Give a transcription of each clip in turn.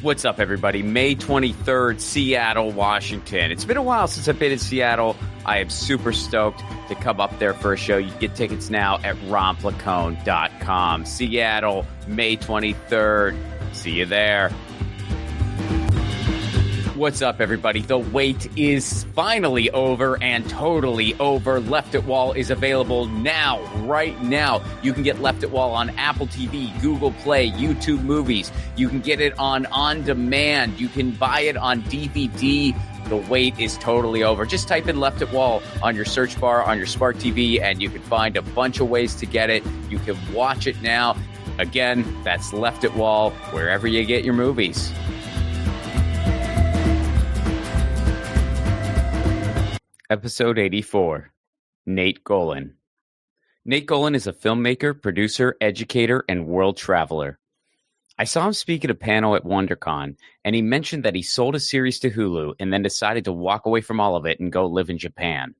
What's up, everybody? May 23rd, Seattle, Washington. It's been a while since I've been in Seattle. I am super stoked to come up there for a show. You can get tickets now at romplacone.com. Seattle, May 23rd. See you there. What's up, everybody? The wait is finally over and totally over. Left at Wall is available now, right now. You can get Left at Wall on Apple TV, Google Play, YouTube Movies. You can get it on demand. You can buy it on DVD. The wait is totally over. Just type in Left at Wall on your search bar on your smart TV, and you can find a bunch of ways to get it. You can watch it now. Again, that's Left at Wall, wherever you get your movies. Episode 84, Nate Golon. Nate Golon is a filmmaker, producer, educator, and world traveler. I saw him speak at a panel at WonderCon, and he mentioned that he sold a series to Hulu and then decided to walk away from all of it and go live in Japan.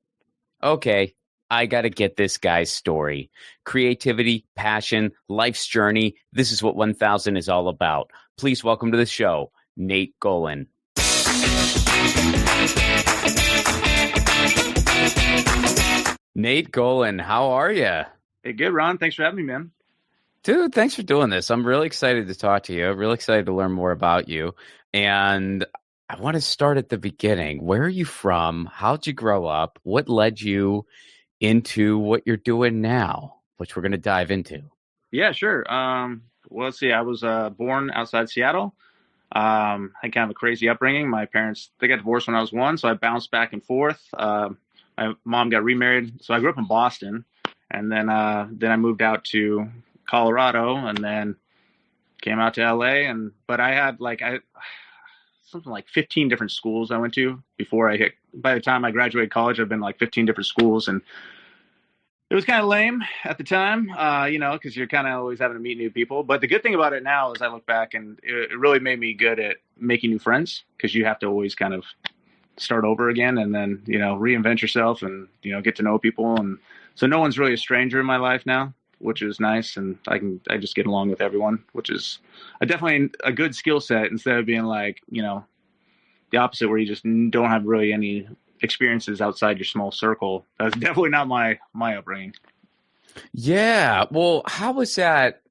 Okay, I gotta get this guy's story. Creativity, passion, life's journey. This is what 1000 is all about. Please welcome to the show, Nate Golon. Nate Golon, how are you? Hey, good, Ron. Thanks for having me, man. Dude, thanks for doing this. I'm really excited to talk to you. Really excited to learn more about you. And I want to start at the beginning. Where are you from? How'd you grow up? What led you into what you're doing now, which we're going to dive into? Yeah, sure. Well, let's see. I was born outside Seattle. I had kind of a crazy upbringing. My parents, they got divorced when I was 1, so I bounced back and forth. My mom got remarried, so I grew up in Boston, and then I moved out to Colorado, and then came out to LA. But I had something like 15 different schools I went to before I hit. By the time I graduated college, I've been like 15 different schools, and it was kind of lame at the time, because you're kind of always having to meet new people. But the good thing about it now is I look back, and it really made me good at making new friends, because you have to always kind of start over again and then, reinvent yourself and, get to know people. And so no one's really a stranger in my life now, which is nice. And I just get along with everyone, which is definitely a good skill set, instead of being like, the opposite, where you just don't have really any experiences outside your small circle. That's definitely not my upbringing. Yeah. Well, how was that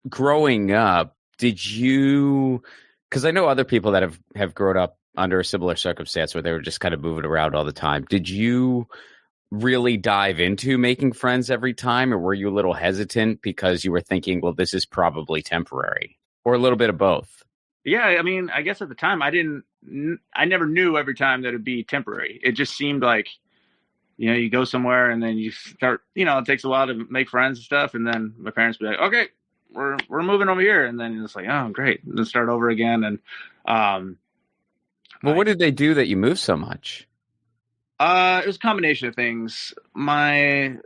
growing up? Did you, because I know other people that have grown up under a similar circumstance where they were just kind of moving around all the time. Did you really dive into making friends every time, or were you a little hesitant because you were thinking, well, this is probably temporary, or a little bit of both? Yeah. I mean, I guess at the time I never knew every time that it'd be temporary. It just seemed like, you go somewhere and then you start, it takes a while to make friends and stuff. And then my parents would be like, okay, we're moving over here. And then it's like, oh, great. And then start over again. And, well, what did they do that you moved so much? It was a combination of things. My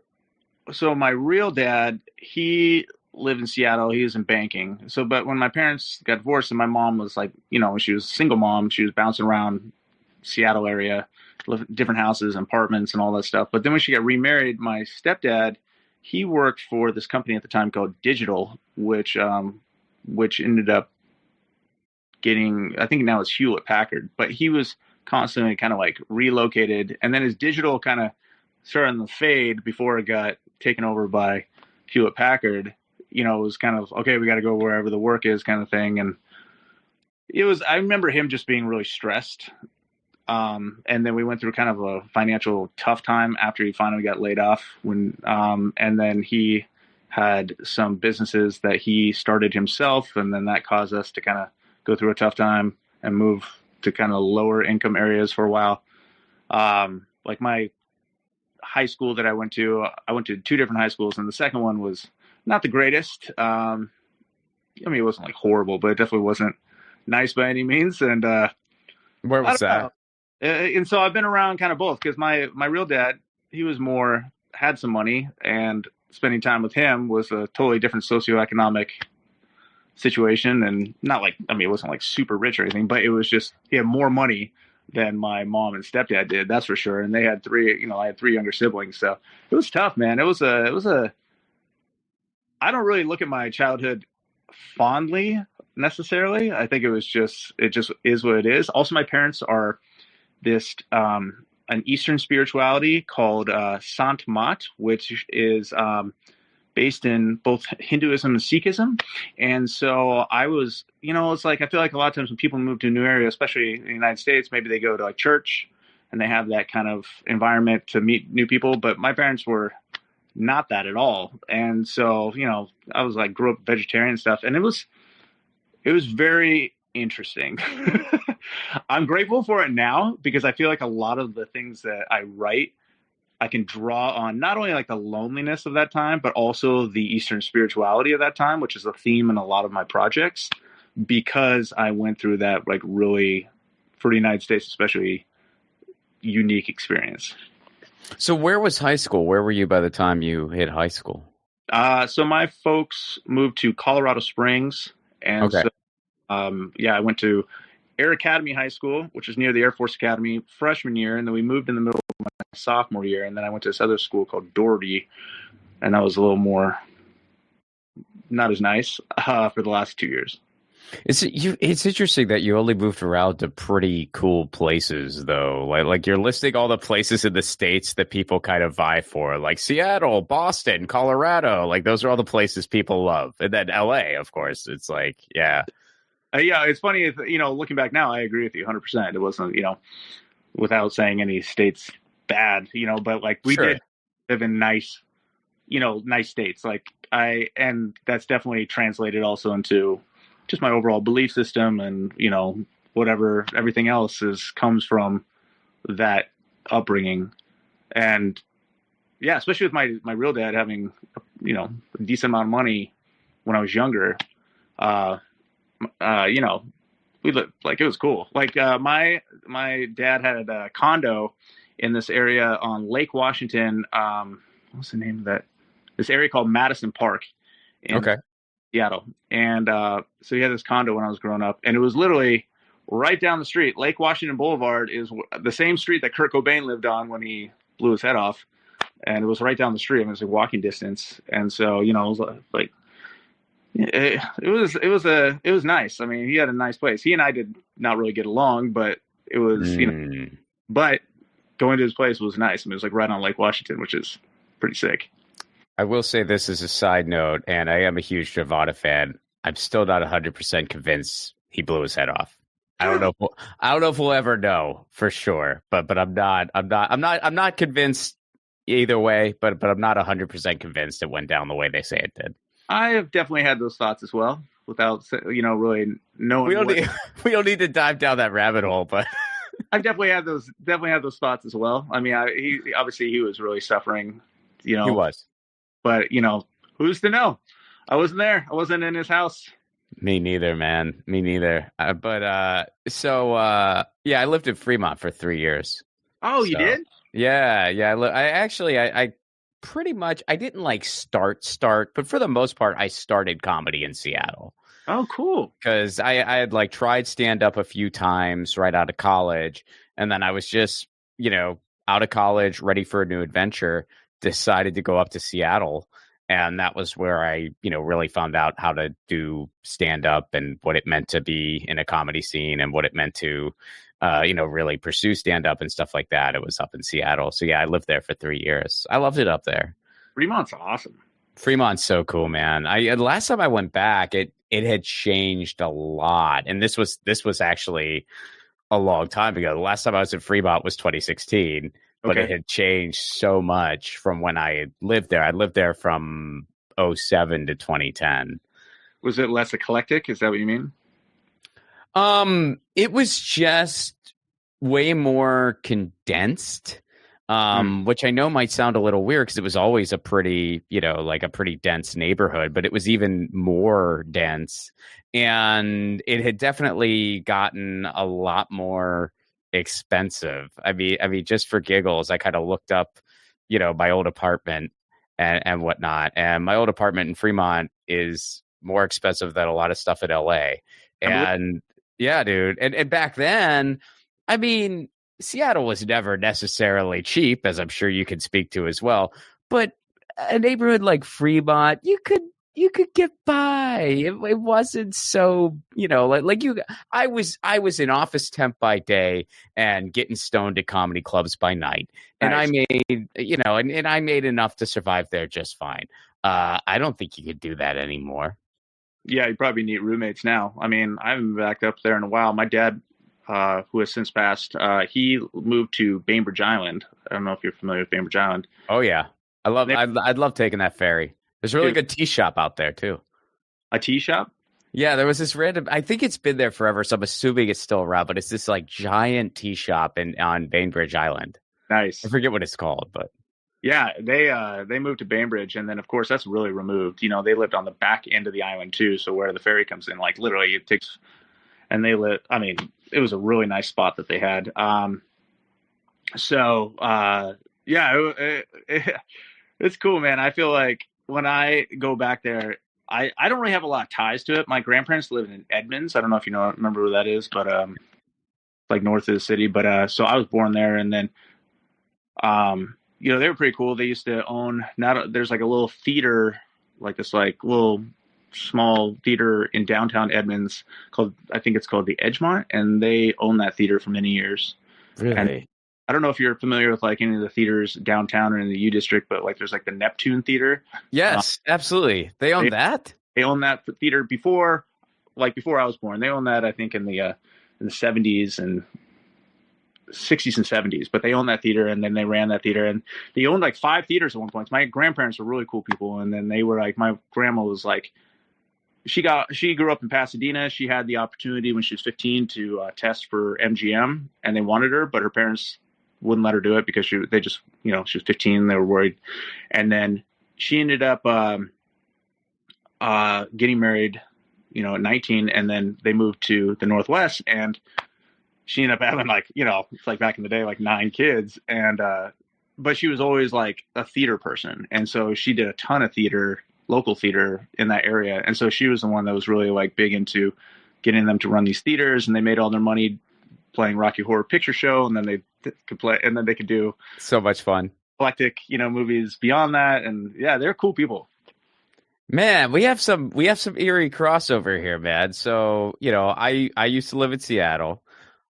real dad, he lived in Seattle. He was in banking. But when my parents got divorced, and my mom was like, she was a single mom, she was bouncing around Seattle area, lived in different houses, apartments, and all that stuff. But then when she got remarried, my stepdad, he worked for this company at the time called Digital, which ended up getting, I think now it's Hewlett Packard, but he was constantly kind of like relocated. And then his Digital kind of started on the fade before it got taken over by Hewlett Packard. It was kind of, okay, we got to go wherever the work is, kind of thing. And I remember him just being really stressed. And then we went through kind of a financial tough time after he finally got laid off, and then he had some businesses that he started himself. And then that caused us to kind of go through a tough time and move to kind of lower income areas for a while. Like my high school that I went to 2 different high schools, and the second one was not the greatest. I mean, it wasn't like horrible, but it definitely wasn't nice by any means. And where was that? And so I've been around kind of both, because my real dad, he was had some money, and spending time with him was a totally different socioeconomic situation. And not like, I mean, it wasn't like super rich or anything, but it was just, he had more money than my mom and stepdad did. That's for sure. And they had I had 3 younger siblings. So it was tough, man. It was a, I don't really look at my childhood fondly. necessarily. I think it just is what it is. Also, my parents are this an Eastern spirituality called Sant Mat, which is based in both Hinduism and Sikhism. And so I was, it's like, I feel like a lot of times when people move to a new area, especially in the United States, maybe they go to like church and they have that kind of environment to meet new people. But my parents were not that at all. And so, I was like, grew up vegetarian and stuff. And it was very interesting. I'm grateful for it now because I feel like a lot of the things that I write, I can draw on not only like the loneliness of that time, but also the Eastern spirituality of that time, which is a theme in a lot of my projects, because I went through that like really, for the United States especially, unique experience. So where was high school? Where were you by the time you hit high school? So my folks moved to Colorado Springs, and okay. So I went to Air Academy High School, which is near the Air Force Academy, freshman year, and then we moved in the middle of my sophomore year, and then I went to this other school called Doherty, and that was a little more not as nice for the last 2 years. It's interesting that you only moved around to pretty cool places, though. Like you're listing all the places in the States that people kind of vie for, like Seattle, Boston, Colorado. Like those are all the places people love, and then LA, of course. It's like, yeah. It's funny, looking back now, I agree with you 100%. It wasn't, without saying any states bad, but like we did live in nice states. And that's definitely translated also into just my overall belief system and, whatever everything else comes from that upbringing. And yeah, especially with my real dad having, a decent amount of money when I was younger, we lived like, it was cool. Like, my dad had a condo in this area on Lake Washington. What's the name of that? This area called Madison Park in Seattle. And, so he had this condo when I was growing up, and it was literally right down the street. Lake Washington Boulevard is the same street that Kurt Cobain lived on when he blew his head off. And it was right down the street. I mean, it was a walking distance. And so, it was like, it was nice. I mean, he had a nice place. He and I did not really get along, but it was, but going to his place was nice. I mean, it was like right on Lake Washington, which is pretty sick. I will say this as a side note, and I am a huge Nirvana fan. I'm still not 100% convinced he blew his head off. I don't know if we'll ever know for sure, but I'm not convinced either way, but I'm not 100% convinced it went down the way they say it did. I have definitely had those thoughts as well, without really knowing. We don't need to dive down that rabbit hole, but I've definitely had those thoughts as well. I mean, he was really suffering. He was, but who's to know? I wasn't there. I wasn't in his house. Me neither, man. Me neither. I lived in Fremont for 3 years. Oh, you did? Yeah. I pretty much, I didn't like start, but for the most part, I started comedy in Seattle. Oh, cool. Because I had like tried stand up a few times right out of college. And then I was just, out of college, ready for a new adventure, decided to go up to Seattle. And that was where I, really found out how to do stand up and what it meant to be in a comedy scene and what it meant to, really pursue stand up and stuff like that. It was up in Seattle. So yeah, I lived there for 3 years. I loved it up there. Fremont's awesome. Fremont's so cool, man. Last time I went back, it had changed a lot. And this was actually a long time ago. The last time I was in Fremont was 2016. But it had changed so much from when I had lived there. I lived there from 2007 to 2010. Was it less eclectic? Is that what you mean? It was just way more condensed, which I know might sound a little weird because it was always a pretty, a pretty dense neighborhood, but it was even more dense. And it had definitely gotten a lot more expensive. I mean, just for giggles, I kind of looked up, my old apartment and whatnot. And my old apartment in Fremont is more expensive than a lot of stuff in LA. And yeah, dude. And back then, I mean, Seattle was never necessarily cheap, as I'm sure you can speak to as well. But a neighborhood like Fremont, you could you could get by. It wasn't so, like you. I was an office temp by day and getting stoned at comedy clubs by night, and Nice. I made, and I made enough to survive there just fine. I don't think you could do that anymore. Yeah, you probably need roommates now. I mean, I haven't been back up there in a while. My dad, who has since passed, he moved to Bainbridge Island. I don't know if you're familiar with Bainbridge Island. Oh yeah, I'd love taking that ferry. There's a really good tea shop out there too. A tea shop? Yeah, there was this random. I think it's been there forever, so I'm assuming it's still around. But it's this like giant tea shop on Bainbridge Island. Nice. I forget what it's called, but yeah, they moved to Bainbridge, and then of course that's really removed. They lived on the back end of the island too, so where the ferry comes in, like literally it takes. And they lit. I mean, it was a really nice spot that they had. It's cool, man. I feel like when I go back there, I don't really have a lot of ties to it. My grandparents live in Edmonds. I don't know if remember where that is, but like north of the city. But so I was born there, and then they were pretty cool. They used to own there's like a little theater, like this like little small theater in downtown Edmonds I think it's called the Edgemont, and they own that theater for many years. Really? And I don't know if you're familiar with like any of the theaters downtown or in the U District, but like there's like the Neptune Theater. Yes, absolutely. They own that? They owned that theater before I was born. They owned that, I think, in the 70s and 60s and 70s, but they owned that theater, and then they ran that theater, and they owned like 5 theaters at one point. My grandparents were really cool people, and then they were like, my grandma was like, she grew up in Pasadena. She had the opportunity when she was 15 to test for MGM, and they wanted her, but her parents wouldn't let her do it because she was 15. They were worried. And then she ended up getting married, at 19, and then they moved to the Northwest, and she ended up having it's like back in the day, like 9 kids. And, but she was always like a theater person. And so she did a ton of local theater in that area. And so she was the one that was really like big into getting them to run these theaters, and they made all their money playing Rocky Horror Picture Show. And then they could play, and then they could do so much fun eclectic, movies beyond that. And yeah, they're cool people. Man, we have some eerie crossover here, man. So, I used to live in Seattle.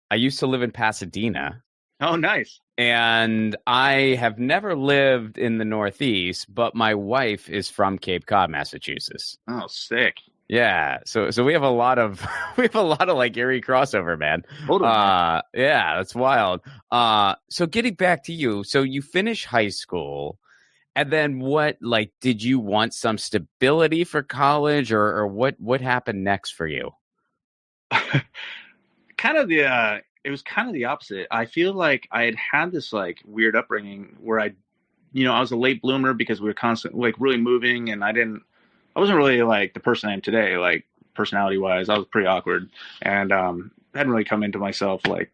I used to live in Pasadena. Oh, nice. And I have never lived in the Northeast, but my wife is from Cape Cod, Massachusetts. Oh, sick. Yeah. So we have a lot of like eerie crossover, man. Totally. Yeah, that's wild. So getting back to you, so you finish high school, and then what, like, did you want some stability for college, or what happened next for you? It was kind of the opposite. I feel like I had this like weird upbringing where I was a late bloomer because we were constantly like really moving, and I wasn't really like the person I am today, like personality wise. I was pretty awkward, and hadn't really come into myself like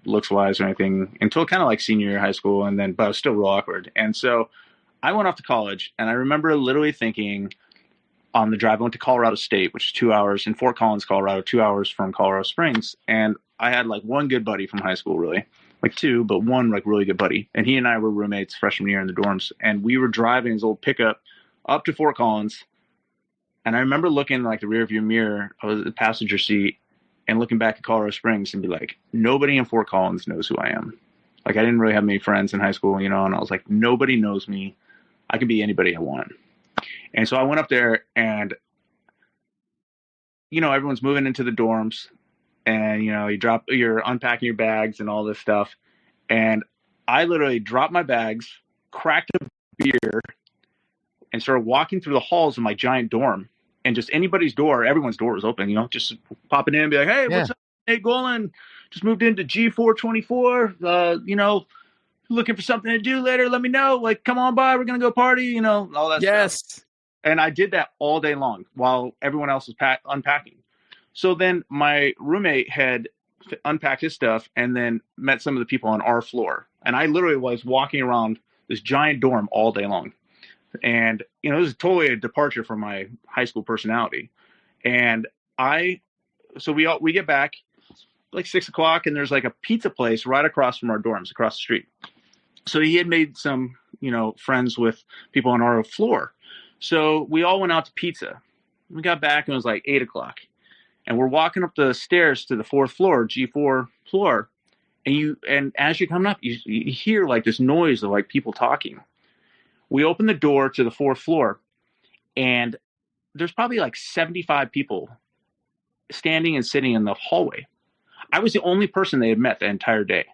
looks wise or anything until kind of like senior year of high school. But I was still real awkward. And so I went off to college, and I remember literally thinking on the drive, I went to Colorado State, which is 2 hours, in Fort Collins, Colorado, 2 hours from Colorado Springs. And I had like one good buddy from high school, really, like 2, but one like really good buddy. And he and I were roommates freshman year in the dorms. And we were driving his old pickup up to Fort Collins. And I remember looking like the rearview mirror of the passenger seat and looking back at Colorado Springs and be like, nobody in Fort Collins knows who I am. Like, I didn't really have many friends in high school, and I was like, nobody knows me. I can be anybody I want. And so I went up there, and, everyone's moving into the dorms, and, you're unpacking your bags and all this stuff. And I literally dropped my bags, cracked a beer, and started walking through the halls of my giant dorm. And just everyone's door was open, just popping in and be like, hey, what's up? Hey, Golon, just moved into G424, looking for something to do later, let me know. Like, come on by, we're going to go party, all that stuff. And I did that all day long while everyone else was unpacking. So then my roommate had unpacked his stuff and then met some of the people on our floor. And I literally was walking around this giant dorm all day long. And, it was totally a departure from my high school personality. And so we get back like 6:00, and there's like a pizza place right across from our dorms, across the street. So he had made some, friends with people on our floor. So we all went out to pizza. We got back and it was like 8 o'clock. And we're walking up the stairs to the fourth floor, G4 floor. And as you're coming up, you hear like this noise of like people talking. We open the door to the fourth floor, and there's probably like 75 people standing and sitting in the hallway. I was the only person they had met the entire day.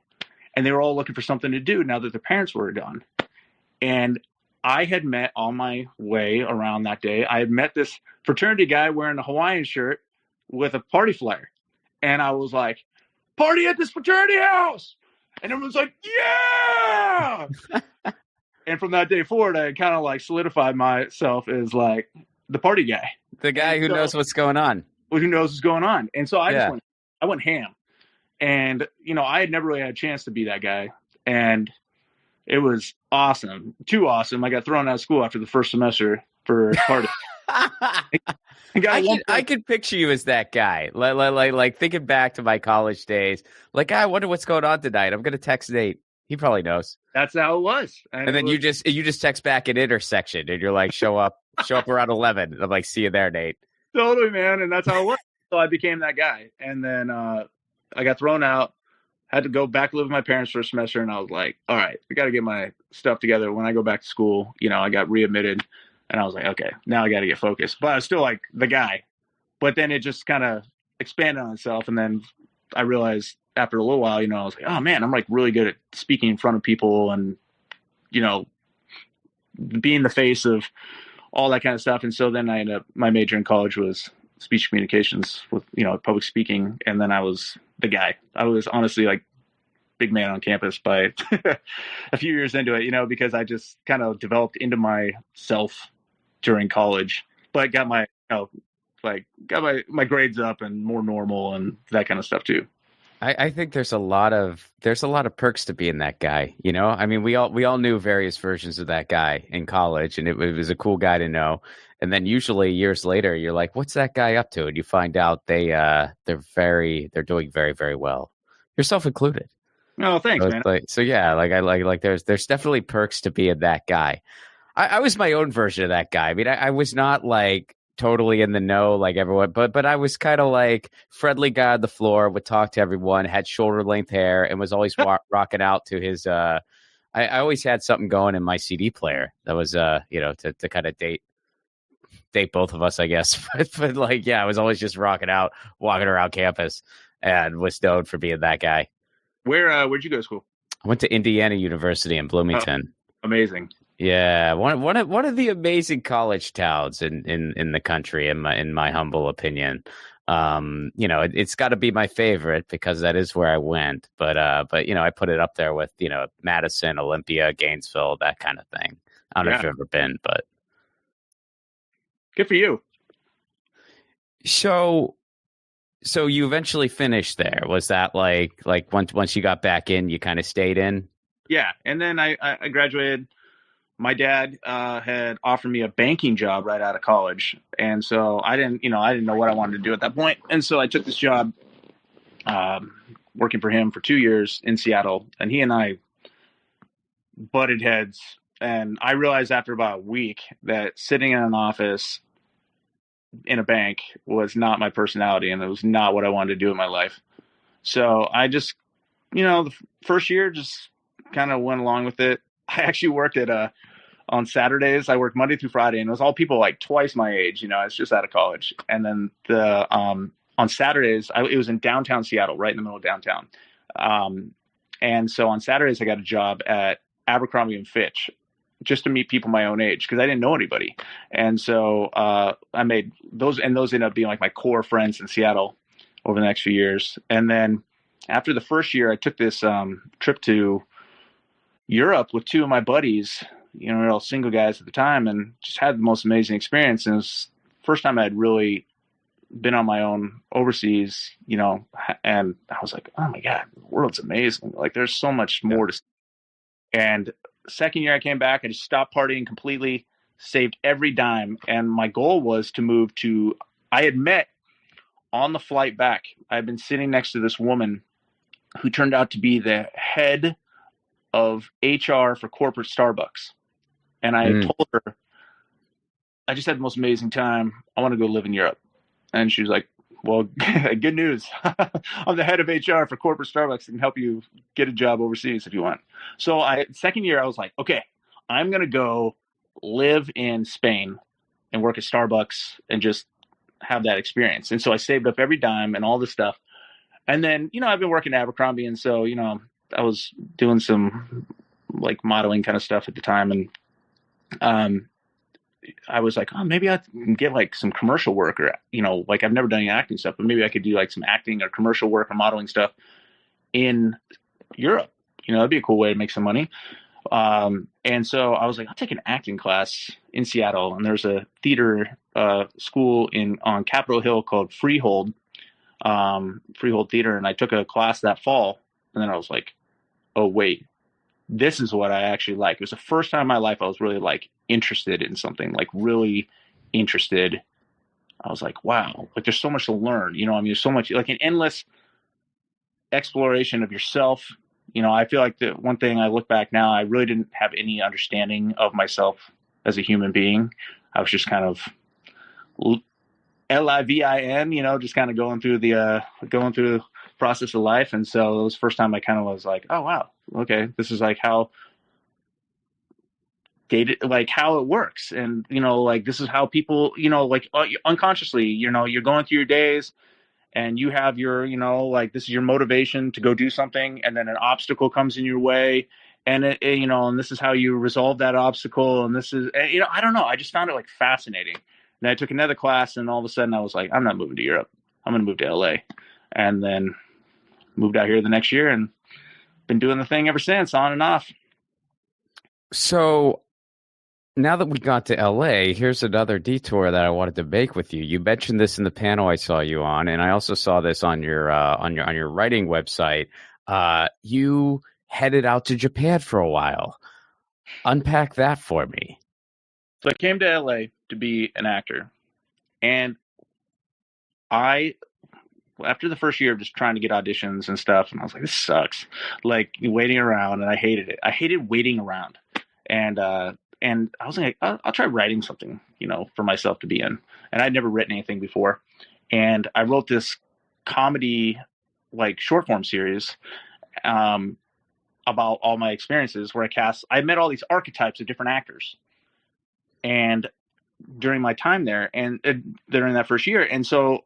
And they were all looking for something to do now that their parents were gone. And I had met on my way around that day, I had met this fraternity guy wearing a Hawaiian shirt with a party flyer. And I was like, party at this fraternity house. And everyone's like, yeah. And from that day forward, I kind of like solidified myself as like the party guy. The guy who knows what's going on. Who knows what's going on. And so I went ham. And, I had never really had a chance to be that guy. And it was awesome. Too awesome. I got thrown out of school after the first semester for a party. I could picture you as that guy. Like thinking back to my college days. Like, I wonder what's going on tonight. I'm going to text Nate. He probably knows. That's how it was. And then you just text back an intersection and you're like, show up around 11. I'm like, see you there, Nate. Totally, man. And that's how it was. So I became that guy. And then I got thrown out, had to go back live with my parents for a semester. And I was like, all right, I got to get my stuff together. When I go back to school, I got readmitted. And I was like, okay, now I got to get focused. But I was still like the guy. But then it just kind of expanded on itself. And then I realized after a little while, I was like, oh man, I'm like really good at speaking in front of people and, being the face of all that kind of stuff. And so then I ended up, my major in college was speech communications with, public speaking. And then I was the guy. I was honestly like big man on campus by a few years into it, because I just kind of developed into myself during college, but got my, got my grades up and more normal and that kind of stuff too. I think there's a lot of perks to being that guy. I mean, we all knew various versions of that guy in college, and it was a cool guy to know. And then usually years later, you're like, what's that guy up to? And you find out they're doing very, very well, yourself included. Oh, thanks, man. So yeah, there's definitely perks to being that guy. I was my own version of that guy. I mean, I was not like totally in the know like everyone, but I was kind of like friendly guy on the floor, would talk to everyone, had shoulder length hair, and was always rocking out to his. I always had something going in my CD player that was to kind of date both of us, I guess. but like, yeah, I was always just rocking out, walking around campus, and was known for being that guy. Where'd you go to school? I went to Indiana University in Bloomington. Oh, amazing. Yeah, one of the amazing college towns in the country, in my humble opinion. It's got to be my favorite because that is where I went. But I put it up there with Madison, Olympia, Gainesville, that kind of thing. I don't know if you've ever been, but good for you. So you eventually finished there. Was that like once you got back in, you kind of stayed in? Yeah, and then I graduated. My dad had offered me a banking job right out of college, and so I didn't know what I wanted to do at that point, and so I took this job, working for him for 2 years in Seattle, and he and I butted heads, and I realized after about a week that sitting in an office in a bank was not my personality, and it was not what I wanted to do in my life. So I just, the first year just kind of went along with it. I actually worked on Saturdays. I worked Monday through Friday, and it was all people like twice my age. I was just out of college. And then on Saturdays, it was in downtown Seattle, right in the middle of downtown. And so on Saturdays, I got a job at Abercrombie and Fitch just to meet people my own age because I didn't know anybody. And so I made those, and those ended up being like my core friends in Seattle over the next few years. And then after the first year, I took this trip to Europe with two of my buddies. We were all single guys at the time, and just had the most amazing experience. And it was the first time I'd really been on my own overseas, and I was like, oh my God, the world's amazing. Like there's so much more to see. And second year I came back, I just stopped partying completely, saved every dime. And my goal was to move I had met on the flight back. I had been sitting next to this woman who turned out to be the head of HR for corporate Starbucks. And I had told her, I just had the most amazing time. I want to go live in Europe. And she was like, well, good news. I'm the head of HR for corporate Starbucks and can help you get a job overseas if you want. So second year, I was like, okay, I'm going to go live in Spain and work at Starbucks and just have that experience. And so I saved up every dime and all this stuff. And then, I've been working at Abercrombie. And so, I was doing some like modeling kind of stuff at the time. And I was like, oh, maybe I can get like some commercial work or, like I've never done any acting stuff, but maybe I could do like some acting or commercial work or modeling stuff in Europe. That'd be a cool way to make some money. And so I was like, I'll take an acting class in Seattle. And there's a theater school on Capitol Hill called Freehold Theater. And I took a class that fall. And then I was like, oh, wait, this is what I actually like. It was the first time in my life I was really like interested in something, like really interested. I was like, wow, like there's so much to learn. There's so much, like an endless exploration of yourself. I feel like the one thing I look back now, I really didn't have any understanding of myself as a human being. I was just kind of LIVIN, just kind of going through the process of life. And so it was the first time I kind of was like, oh, wow, okay, this is like how how it works. And, like, this is how people, like unconsciously, you're going through your days and you have your, like, this is your motivation to go do something. And then an obstacle comes in your way and and this is how you resolve that obstacle. And this is, I don't know. I just found it like fascinating. And I took another class and all of a sudden I was like, I'm not moving to Europe. I'm going to move to LA. And then moved out here the next year and been doing the thing ever since, on and off. So now that we got to LA, here's another detour that I wanted to make with you. You mentioned this in the panel I saw you on, and I also saw this on your writing website. You headed out to Japan for a while. Unpack that for me. So I came to LA to be an actor, and after the first year of just trying to get auditions and stuff, and I was like, this sucks, like waiting around, and I hated it. I hated waiting around, and I was like, I'll try writing something, for myself to be in. And I'd never written anything before, and I wrote this comedy, like short form series, about all my experiences where I met all these archetypes of different actors, and during my time there, and during that first year, and so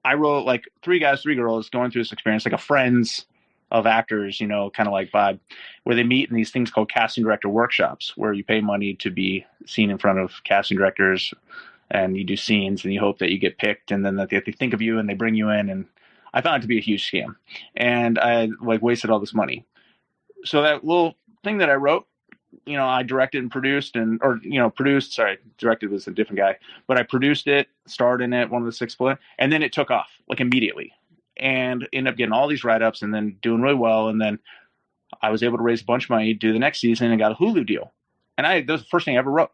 I wrote like 3 guys, 3 girls going through this experience, like a Friends of actors, kind of like vibe, where they meet in these things called casting director workshops, where you pay money to be seen in front of casting directors, and you do scenes, and you hope that you get picked, and then that they think of you and they bring you in. And I found it to be a huge scam, and I like wasted all this money. So that little thing that I wrote, I directed and produced, directed was a different guy, but I produced it, starred in it, one of the 6 play, and then it took off like immediately, and ended up getting all these write-ups and then doing really well. And then I was able to raise a bunch of money, do the next season, and got a Hulu deal. And that was the first thing I ever wrote.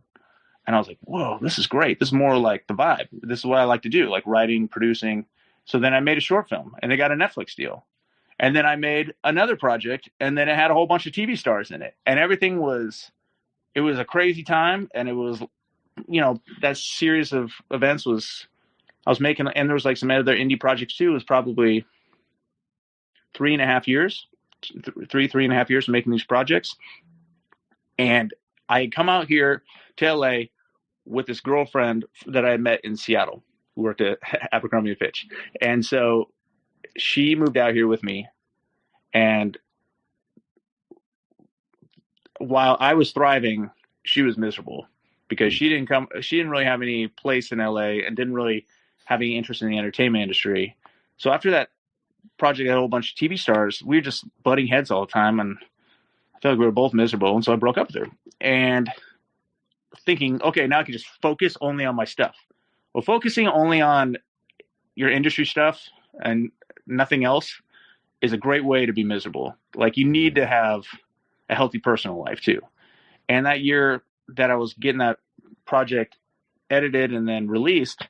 And I was like, whoa, this is great. This is more like the vibe. This is what I like to do, like writing, producing. So then I made a short film, and they got a Netflix deal. And then I made another project, and then it had a whole bunch of TV stars in it. And everything it was a crazy time. And it was, that series of events I was making, and there was like some other indie projects too. It was probably 3.5 years, 3.5 years making these projects. And I had come out here to LA with this girlfriend that I had met in Seattle, who worked at Abercrombie & Fitch. And so she moved out here with me, and while I was thriving, she was miserable because she didn't really have any place in LA and didn't really have any interest in the entertainment industry. So after that project had a whole bunch of TV stars, we were just butting heads all the time, and I felt like we were both miserable. And so I broke up with her, and thinking, okay, now I can just focus only on my stuff. Well, focusing only on your industry stuff and nothing else is a great way to be miserable. Like, you need to have a healthy personal life too. And that year that I was getting that project edited and then released,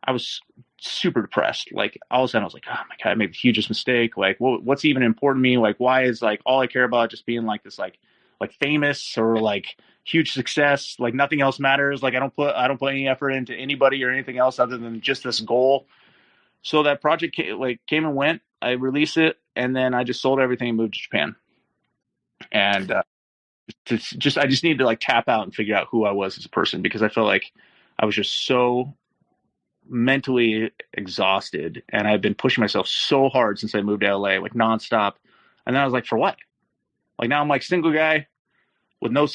I was super depressed. Like, all of a sudden I was like, oh my God, I made the hugest mistake. Like, what's even important to me? Like, why is like all I care about just being like this, like famous or like huge success. Like nothing else matters. Like I don't put any effort into anybody or anything else other than just this goal. So that project came and went. I released it, and then I just sold everything and moved to Japan. And I just needed to like tap out and figure out who I was as a person, because I felt like I was just so mentally exhausted, and I've been pushing myself so hard since I moved to LA, like nonstop. And then I was like, for what? Like now I'm like single guy with no,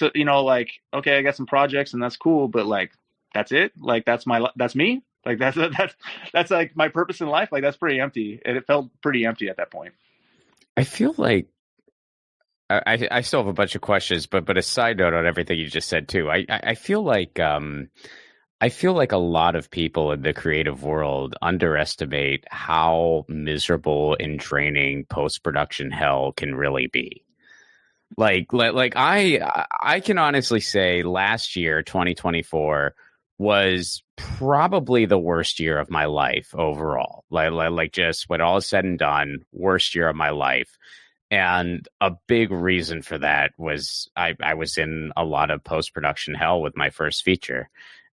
like, okay, I got some projects and that's cool, but like, that's it. Like that's me. Like that's like my purpose in life. Like that's pretty empty. And it felt pretty empty at that point. I feel like I still have a bunch of questions, but a side note on everything you just said too. I feel like a lot of people in the creative world underestimate how miserable and draining post-production hell can really be. Like I can honestly say last year, 2024, was probably the worst year of my life overall. Like just when all is said and done, worst year of my life. And a big reason for that was I was in a lot of post-production hell with my first feature.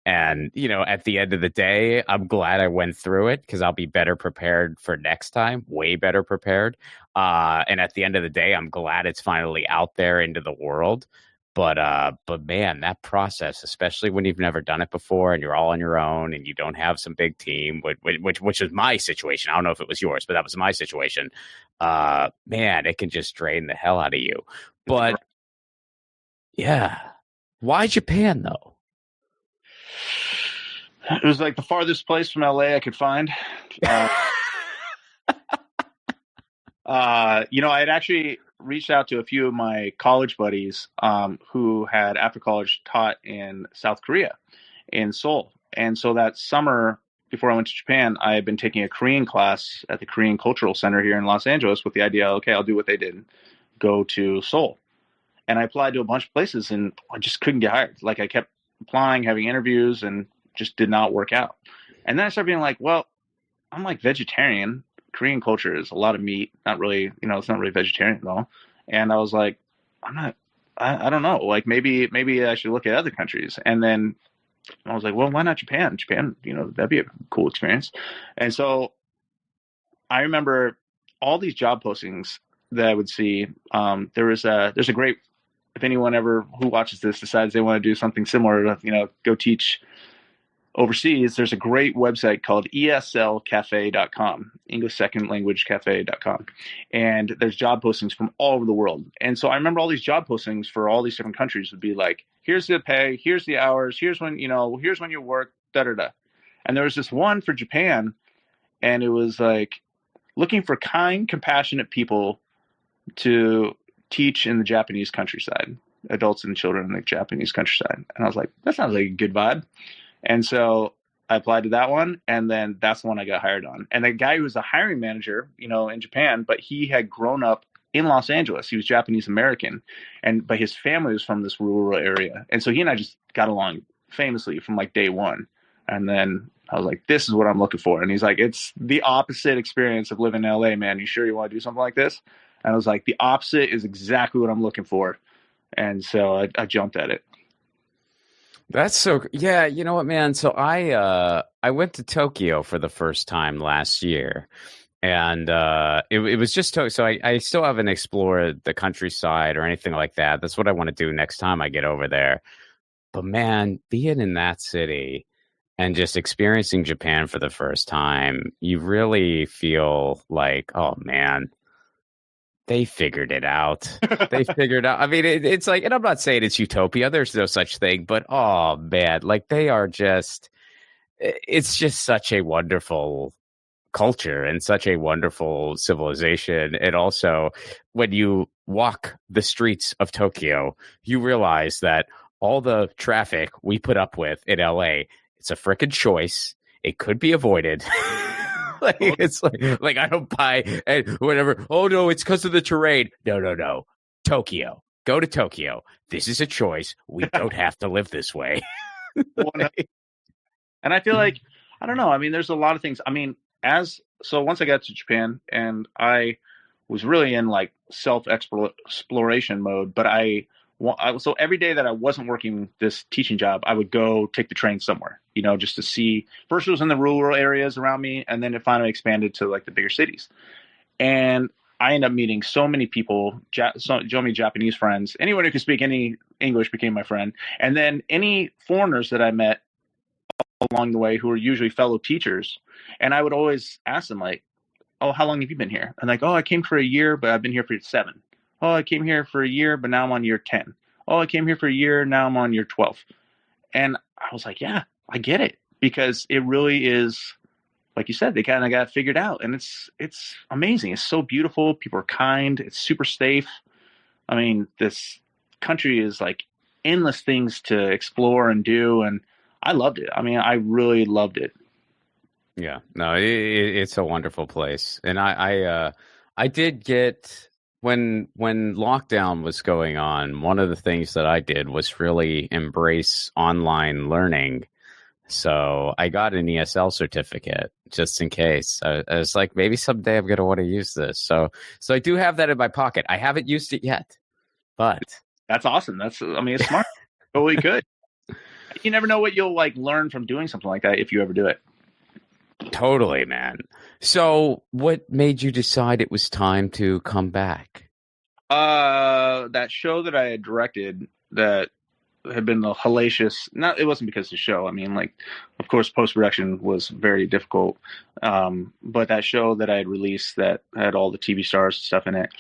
And, at the end of the day, I'm glad I went through it because I'll be better prepared for next time, way better prepared. And at the end of the day, I'm glad it's finally out there into the world. But man, that process, especially when you've never done it before and you're all on your own and you don't have some big team, which is my situation. I don't know if it was yours, but that was my situation. Man, it can just drain the hell out of you. But yeah, why Japan though? It was like the farthest place from LA I could find. I had actually reached out to a few of my college buddies who had, after college, taught in South Korea, in Seoul. And so that summer, before I went to Japan, I had been taking a Korean class at the Korean Cultural Center here in Los Angeles with the idea, okay, I'll do what they did, go to Seoul. And I applied to a bunch of places, and I just couldn't get hired. Like I kept applying, having interviews, and just did not work out. And then I started being like, well, I'm like vegetarian. Korean culture is a lot of meat, not really, it's not really vegetarian at all. And I was like, I don't know, like maybe I should look at other countries. And then I was like, well, why not Japan? Japan, that'd be a cool experience. And so I remember all these job postings that I would see. There's a great, if anyone ever who watches this decides they want to do something similar to, go teach overseas, there's a great website called eslcafe.com, English Second Language Cafe.com. And there's job postings from all over the world. And so I remember all these job postings for all these different countries would be like, here's the pay, here's the hours, here's when you work, da-da-da. And there was this one for Japan, and it was like looking for kind, compassionate people to teach in the Japanese countryside, adults and children in the Japanese countryside. And I was like, that sounds like a good vibe. And so I applied to that one, and then that's the one I got hired on. And the guy who was a hiring manager, in Japan, but he had grown up in Los Angeles. He was Japanese American, but his family was from this rural area. And so he and I just got along famously from like day one. And then I was like, this is what I'm looking for. And he's like, it's the opposite experience of living in LA, man. You sure you want to do something like this? And I was like, the opposite is exactly what I'm looking for. And so I jumped at it. That's so, yeah, you know what, man? So I went to Tokyo for the first time last year, and it was just Tokyo. So I still haven't explored the countryside or anything like that. That's what I want to do next time I get over there. But man, being in that city and just experiencing Japan for the first time, you really feel like, oh man, they figured it out. They figured out. I mean, it's like, and I'm not saying it's utopia. There's no such thing. But, oh, man, like they are just, it's just such a wonderful culture and such a wonderful civilization. And also, when you walk the streets of Tokyo, you realize that all the traffic we put up with in LA, it's a frickin' choice. It could be avoided. Like it's like I don't buy and whatever. Oh no, it's because of the terrain. No. Tokyo. Go to Tokyo. This is a choice. We don't have to live this way. And I feel like, I don't know. I mean, there's a lot of things. I mean, so once I got to Japan, and I was really in like self-exploration mode, but I So every day that I wasn't working this teaching job, I would go take the train somewhere, just to see. First it was in the rural areas around me, and then it finally expanded to like the bigger cities. And I ended up meeting so many people, so many Japanese friends. Anyone who could speak any English became my friend. And then any foreigners that I met along the way who were usually fellow teachers. And I would always ask them, like, oh, how long have you been here? And like, oh, I came for a year, but I've been here for 7. Oh, I came here for a year, but now I'm on year 10. Oh, I came here for a year, now I'm on year 12. And I was like, yeah, I get it. Because it really is, like you said, they kind of got it figured out. And it's amazing. It's so beautiful. People are kind. It's super safe. I mean, this country is like endless things to explore and do. And I loved it. I mean, I really loved it. Yeah, no, it's a wonderful place. And I did get, when lockdown was going on, one of the things that I did was really embrace online learning. So I got an ESL certificate just in case. I was like, maybe someday I'm going to want to use this. So I do have that in my pocket. I haven't used it yet, but that's awesome. It's smart. Totally good. You never know what you'll like learn from doing something like that if you ever do it. Totally, man. So what made you decide it was time to come back? That show that I had directed that had been hellacious. It wasn't because of the show. I mean, like, of course, post-production was very difficult. But that show that I had released that had all the TV stars and stuff in it,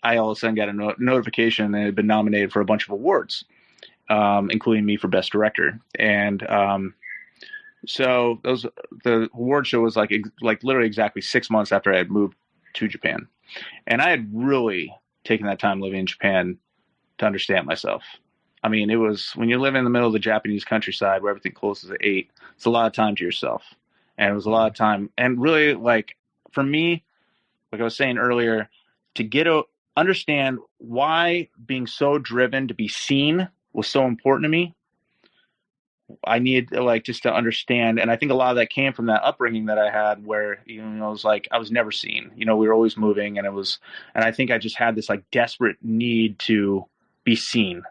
I all of a sudden got a notification that it had been nominated for a bunch of awards, including me for Best Director. And so the award show was like literally exactly 6 months after I had moved to Japan. And I had really taken that time living in Japan to understand myself. I mean, it was, when you live in the middle of the Japanese countryside where everything closes at 8, it's a lot of time to yourself. And it was a lot of time. And really, like, for me, like I was saying earlier, to understand why being so driven to be seen was so important to me, I needed just to understand. And I think a lot of that came from that upbringing that I had where, it was like, I was never seen, we were always moving, and I think I just had this like desperate need to be seen.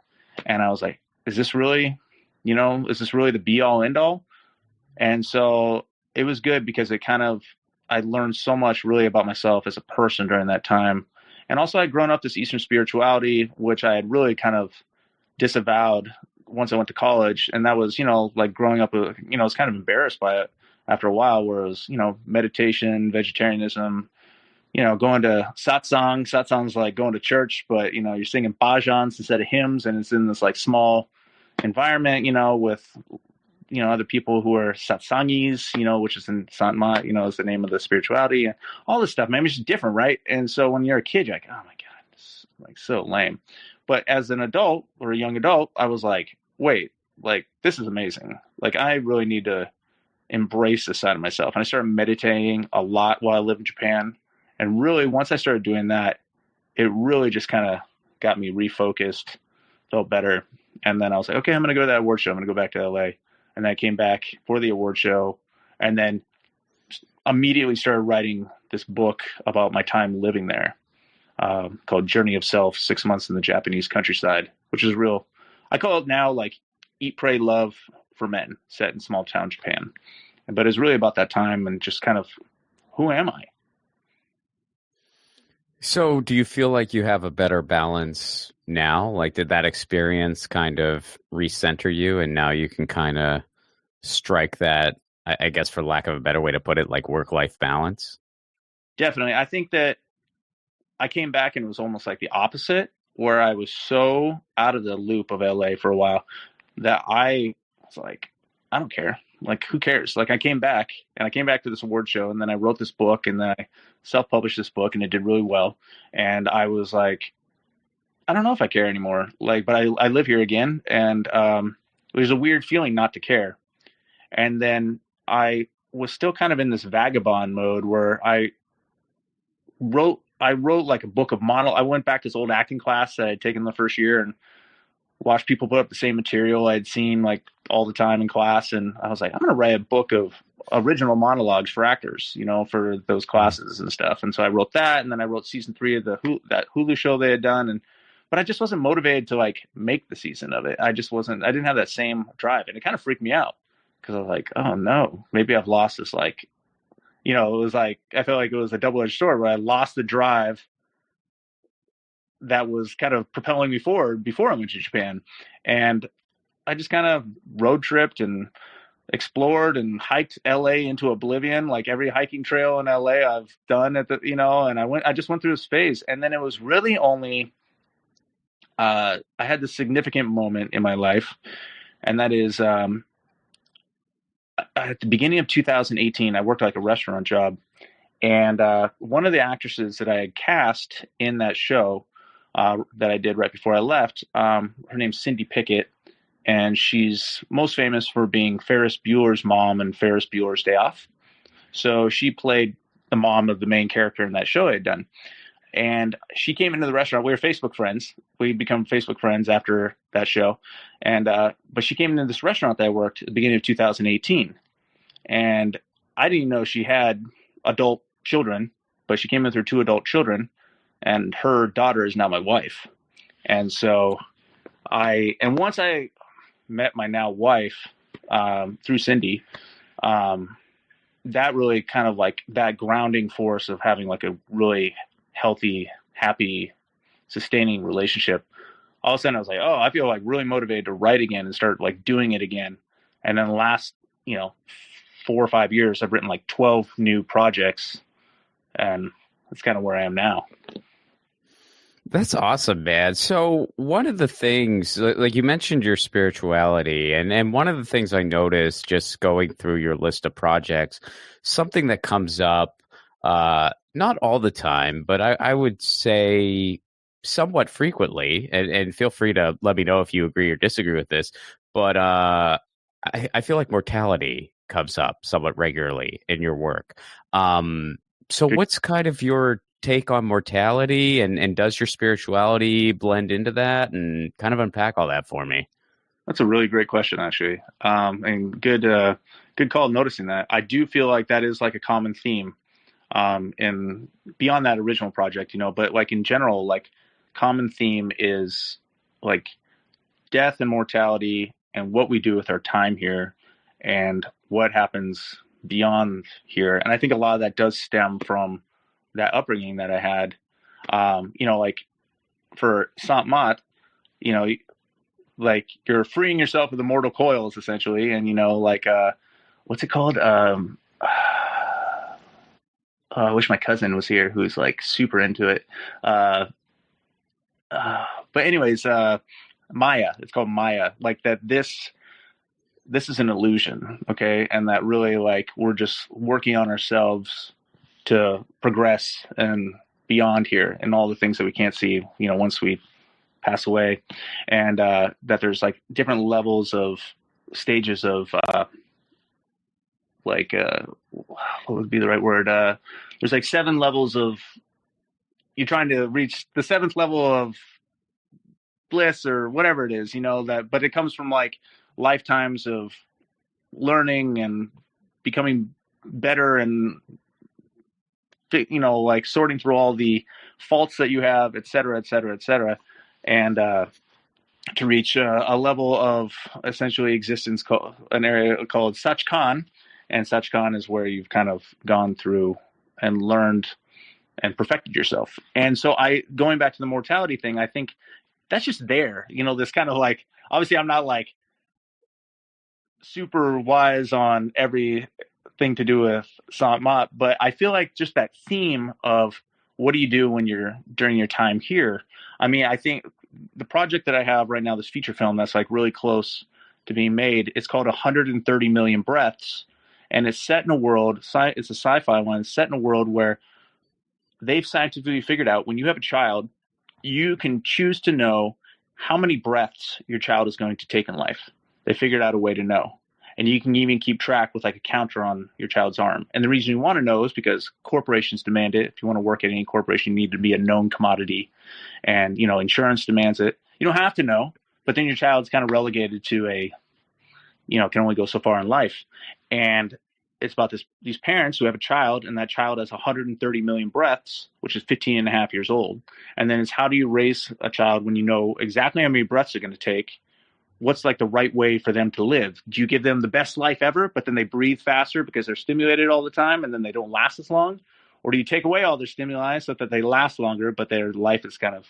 And I was like, is this really the be all end all? And so it was good because I learned so much really about myself as a person during that time. And also I'd grown up this Eastern spirituality, which I had really kind of disavowed once I went to college. And that was, like growing up, I was kind of embarrassed by it after a while, where it was, meditation, vegetarianism, going to satsang. Satsang's like going to church, but, you're singing bhajans instead of hymns. And it's in this like small environment, with, other people who are satsangis, which is in Santma, is the name of the spirituality, and all this stuff, man. It's just different, right? And so when you're a kid, you're like, oh my God, this is like so lame. But as an adult or a young adult, I was like, wait, like, this is amazing. Like, I really need to embrace this side of myself. And I started meditating a lot while I lived in Japan. And really, once I started doing that, it really just kind of got me refocused, felt better. And then I was like, okay, I'm going to go to that award show. I'm going to go back to LA. And then I came back for the award show, and then immediately started writing this book about my time living there, called Journey of Self, 6 months in the Japanese countryside, which is real. I call it now like Eat, Pray, Love for Men, set in small town Japan. But it's really about that time and just kind of, who am I? So do you feel like you have a better balance now? Like, did that experience kind of recenter you, and now you can kind of strike that, I guess, for lack of a better way to put it, like work-life balance? Definitely. I think that I came back and it was almost like the opposite, where I was so out of the loop of LA for a while that I was like, I don't care. Like, who cares? Like, I came back to this award show, and then I wrote this book, and then I self-published this book, and it did really well. And I was like, I don't know if I care anymore. Like, but I live here again, and there's a weird feeling not to care. And then I was still kind of in this vagabond mode where I wrote like a book of monologue. I went back to this old acting class that I had taken the first year and watched people put up the same material I'd seen like all the time in class. And I was like, I'm going to write a book of original monologues for actors, for those classes and stuff. And so I wrote that. And then I wrote season 3 of that Hulu show they had done. But I just wasn't motivated to like make the season of it. I didn't have that same drive. And it kind of freaked me out because I was like, oh no, maybe I've lost this. Like, it was like, I felt like it was a double-edged sword where I lost the drive that was kind of propelling me forward before I went to Japan. And I just kind of road tripped and explored and hiked LA into oblivion. Like every hiking trail in LA I've done and I just went through this phase. And then it was really only, I had this significant moment in my life. And that is, at the beginning of 2018, I worked like a restaurant job. And one of the actresses that I had cast in that show that I did right before I left, her name's Cindy Pickett, and she's most famous for being Ferris Bueller's mom in Ferris Bueller's Day Off. So she played the mom of the main character in that show I had done. And she came into the restaurant. We were Facebook friends. We'd become Facebook friends after that show. And but she came into this restaurant that I worked at the beginning of 2018. And I didn't know she had adult children, but she came in with her 2 adult children, and her daughter is now my wife. And so once I met my now wife through Cindy, that really kind of like that grounding force of having like a really healthy, happy, sustaining relationship. All of a sudden I was like, oh, I feel like really motivated to write again and start like doing it again. And then the last, 4 or 5 years, I've written like 12 new projects, and that's kind of where I am now. That's awesome, man. So one of the things, like you mentioned your spirituality, and one of the things I noticed just going through your list of projects, something that comes up, not all the time, but I would say somewhat frequently, and feel free to let me know if you agree or disagree with this, but I feel like mortality comes up somewhat regularly in your work. So what's kind of your take on mortality, and does your spirituality blend into that, and kind of unpack all that for me? That's a really great question, actually. And good call noticing that. I do feel like that is like a common theme, and beyond that original project, but like in general, like common theme is like death and mortality and what we do with our time here and what happens beyond here. And I think a lot of that does stem from that upbringing that I had. Like for Sant Mat, like you're freeing yourself of the mortal coils essentially. And, like, what's it called? I wish my cousin was here who's like super into it. But anyways, Maya, it's called Maya, like that this is an illusion. Okay. And that really like, we're just working on ourselves to progress and beyond here and all the things that we can't see, once we pass away. And that there's like different levels of stages of what would be the right word? There's like 7 levels of, you're trying to reach the 7th level of bliss or whatever it is, but it comes from like lifetimes of learning and becoming better and, like sorting through all the faults that you have, et cetera, et cetera, et cetera. And to reach a level of essentially existence, called an area called Sachkan. And Sachkan is where you've kind of gone through and learned and perfected yourself. And so going back to the mortality thing, I think that's just there, this kind of like, obviously I'm not like super wise on everything to do with Sant Mat, but I feel like just that theme of what do you do when you're during your time here? I mean, I think the project that I have right now, this feature film that's like really close to being made, it's called 130 Million Breaths. And it's set in a world, it's a sci-fi one, it's set in a world where they've scientifically figured out when you have a child, you can choose to know how many breaths your child is going to take in life. They figured out a way to know. And you can even keep track with like a counter on your child's arm. And the reason you want to know is because corporations demand it. If you want to work at any corporation, you need to be a known commodity. And, insurance demands it. You don't have to know, but then your child's kind of relegated to can only go so far in life. And it's about these parents who have a child, and that child has 130 million breaths, which is 15 and a half years old. And then it's, how do you raise a child when you know exactly how many breaths they're going to take? What's like the right way for them to live? Do you give them the best life ever, but then they breathe faster because they're stimulated all the time and then they don't last as long? Or do you take away all their stimuli so that they last longer, but their life is kind of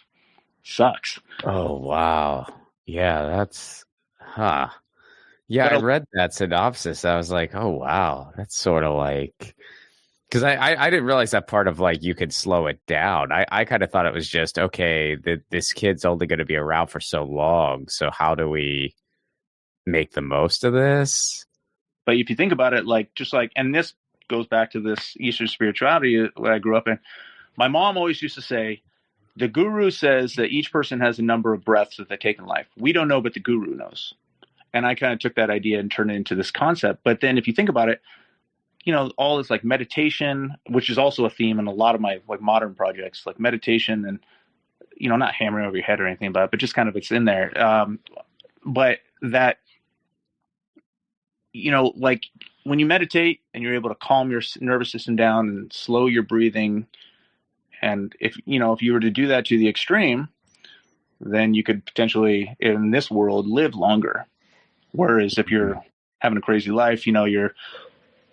sucks? Oh, wow. Yeah, that's, Yeah, I read that synopsis. I was like, oh, wow. That's sort of like, because I didn't realize that part of like you could slow it down. I kind of thought it was just, okay, this kid's only going to be around for so long. So how do we make the most of this? But if you think about it, and this goes back to this Eastern spirituality that I grew up in. My mom always used to say, the guru says that each person has a number of breaths that they take in life. We don't know, but the guru knows. And I kind of took that idea and turned it into this concept. But then if you think about it, all this like meditation, which is also a theme in a lot of my like modern projects, like meditation and, not hammering over your head or anything about it, but just kind of it's in there. But that, like when you meditate and you're able to calm your nervous system down and slow your breathing, and if you were to do that to the extreme, then you could potentially in this world live longer. Whereas if you're having a crazy life, you're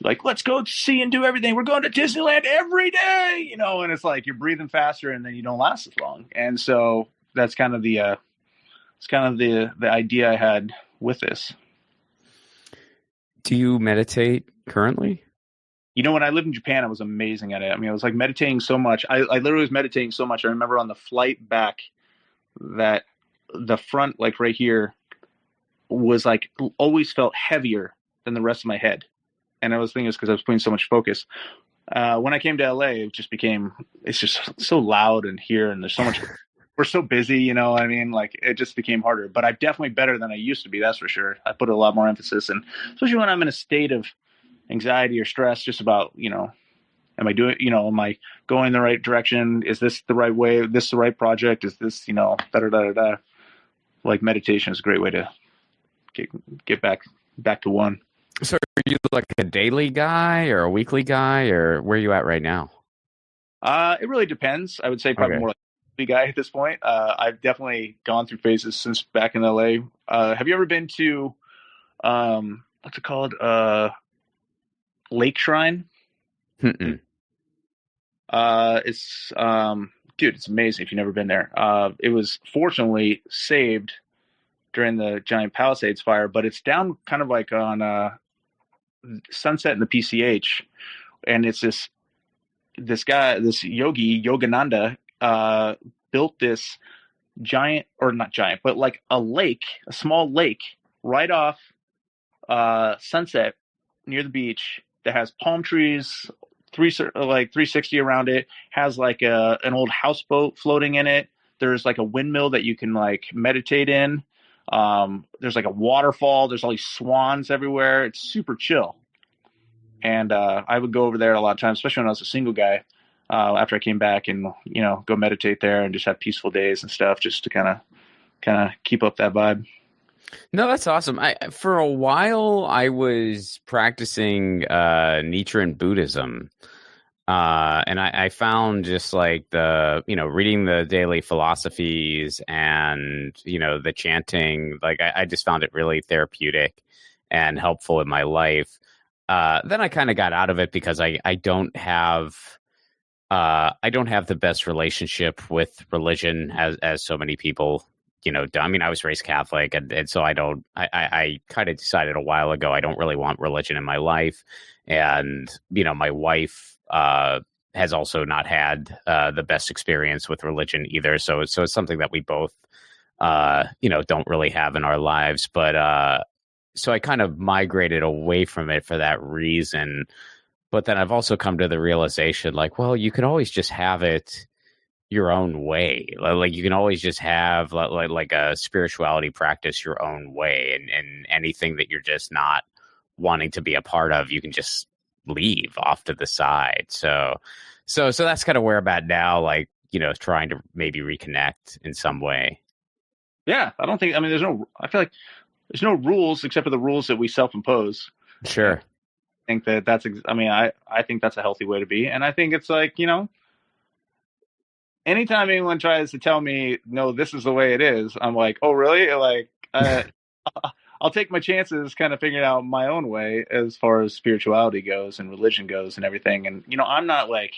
like, let's go see and do everything. We're going to Disneyland every day, and it's like you're breathing faster and then you don't last as long. And so that's kind of the idea I had with this. Do you meditate currently? When I lived in Japan, I was amazing at it. I mean, I was like meditating so much. I literally was meditating so much. I remember on the flight back that the front, like right here, was like always felt heavier than the rest of my head. And I was thinking it's because I was putting so much focus. When I came to LA, it's just so loud in here, and there's so much, we're so busy, I mean, like it just became harder, but I'm definitely better than I used to be. That's for sure. I put a lot more emphasis, and especially when I'm in a state of anxiety or stress, just about, am I am I going the right direction? Is this the right way? Is this the right project? Is this, like meditation is a great way to get back to one. So are you like a daily guy or a weekly guy, or where are you at right now? It really depends. I would say probably more like a weekly guy at this point. I've definitely gone through phases since back in LA. Have you ever been to, what's it called? Lake Shrine? Mm-mm. It's, dude, it's amazing if you've never been there. It was fortunately saved during the Giant Palisades fire, but it's down kind of like on Sunset in the PCH, and it's this guy, this yogi Yogananda, built this giant, or not giant, but like a small lake right off Sunset near the beach that has palm trees, 360 around it, has like an old houseboat floating in it. There's like a windmill that you can like meditate in. There's like a waterfall. There's all these swans everywhere. It's super chill. And I would go over there a lot of times, especially when I was a single guy, after I came back, and go meditate there and just have peaceful days and stuff, just to kind of keep up that vibe. No, that's awesome. For a while, I was practicing Nichiren Buddhism. And I found just like reading the daily philosophies and, the chanting, like I just found it really therapeutic and helpful in my life. Then I kind of got out of it because I don't have the best relationship with religion as so many people, I mean, I was raised Catholic, and so I kind of decided a while ago, I don't really want religion in my life. And, my wife has also not had the best experience with religion either. So it's something that we both, don't really have in our lives. But so I kind of migrated away from it for that reason. But then I've also come to the realization, like, well, you can always just have it your own way. Like you can always just have like a spirituality practice your own way, and anything that you're just not wanting to be a part of, you can just leave off to the side. So that's kind of where I'm at now, like, trying to maybe reconnect in some way. Yeah, I don't think. I mean, I feel like there's no rules except for the rules that we self-impose. Sure. I think I mean, I think that's a healthy way to be, and I think it's like, anytime anyone tries to tell me no, this is the way it is, I'm like, oh really? Like, I'll take my chances, kind of figuring out my own way as far as spirituality goes and religion goes and everything. And I'm not like,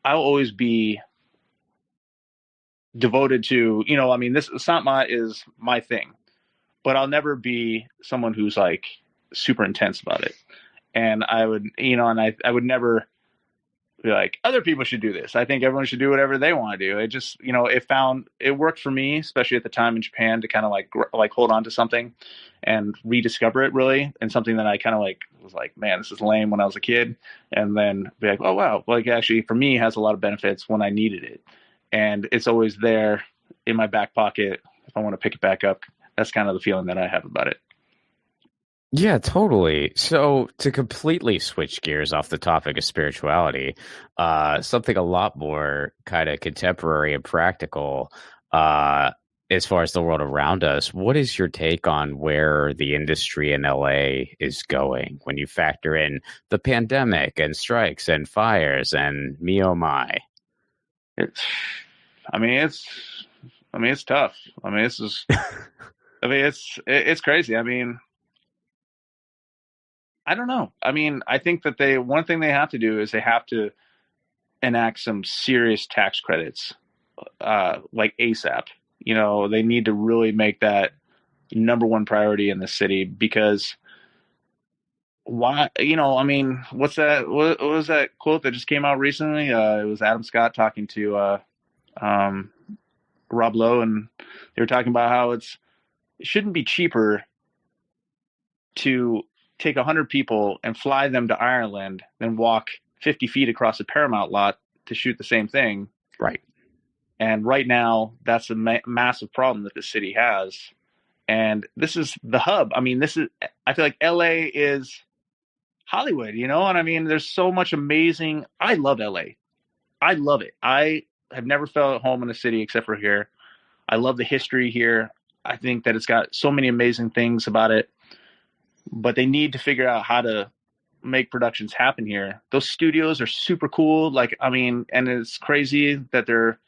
I'll always be devoted to, I mean, this Satma is my thing, but I'll never be someone who's like super intense about it. And I would, I would never be like, other people should do this. I think everyone should do whatever they want to do. It just, it worked for me, especially at the time in Japan, to kind of like hold on to something and rediscover it really. And something that I kind of like was like, man, this is lame when I was a kid. And then be like, oh, wow. Like actually for me, it has a lot of benefits when I needed it. And it's always there in my back pocket if I want to pick it back up. That's kind of the feeling that I have about it. Yeah, totally. So to completely switch gears off the topic of spirituality, something a lot more kind of contemporary and practical, as far as the world around us, what is your take on where the industry in LA is going when you factor in the pandemic and strikes and fires and me oh my? It's tough. I mean, it's just, it's crazy. I mean, I don't know. I mean, I think that one thing they have to do is they have to enact some serious tax credits, like ASAP. They need to really make that number one priority in the city, because why, I mean, what's that? What was that quote that just came out recently? It was Adam Scott talking to, Rob Lowe, and they were talking about how it shouldn't be cheaper to take 100 people and fly them to Ireland than walk 50 feet across a Paramount lot to shoot the same thing. Right. And right now, that's a massive problem that the city has. And this is the hub. I mean, I feel like LA is Hollywood, and I mean, there's so much amazing. I love LA. I love it. I have never felt at home in a city except for here. I love the history here. I think that it's got so many amazing things about it. But they need to figure out how to make productions happen here. Those studios are super cool. Like, I mean, and it's crazy that they're,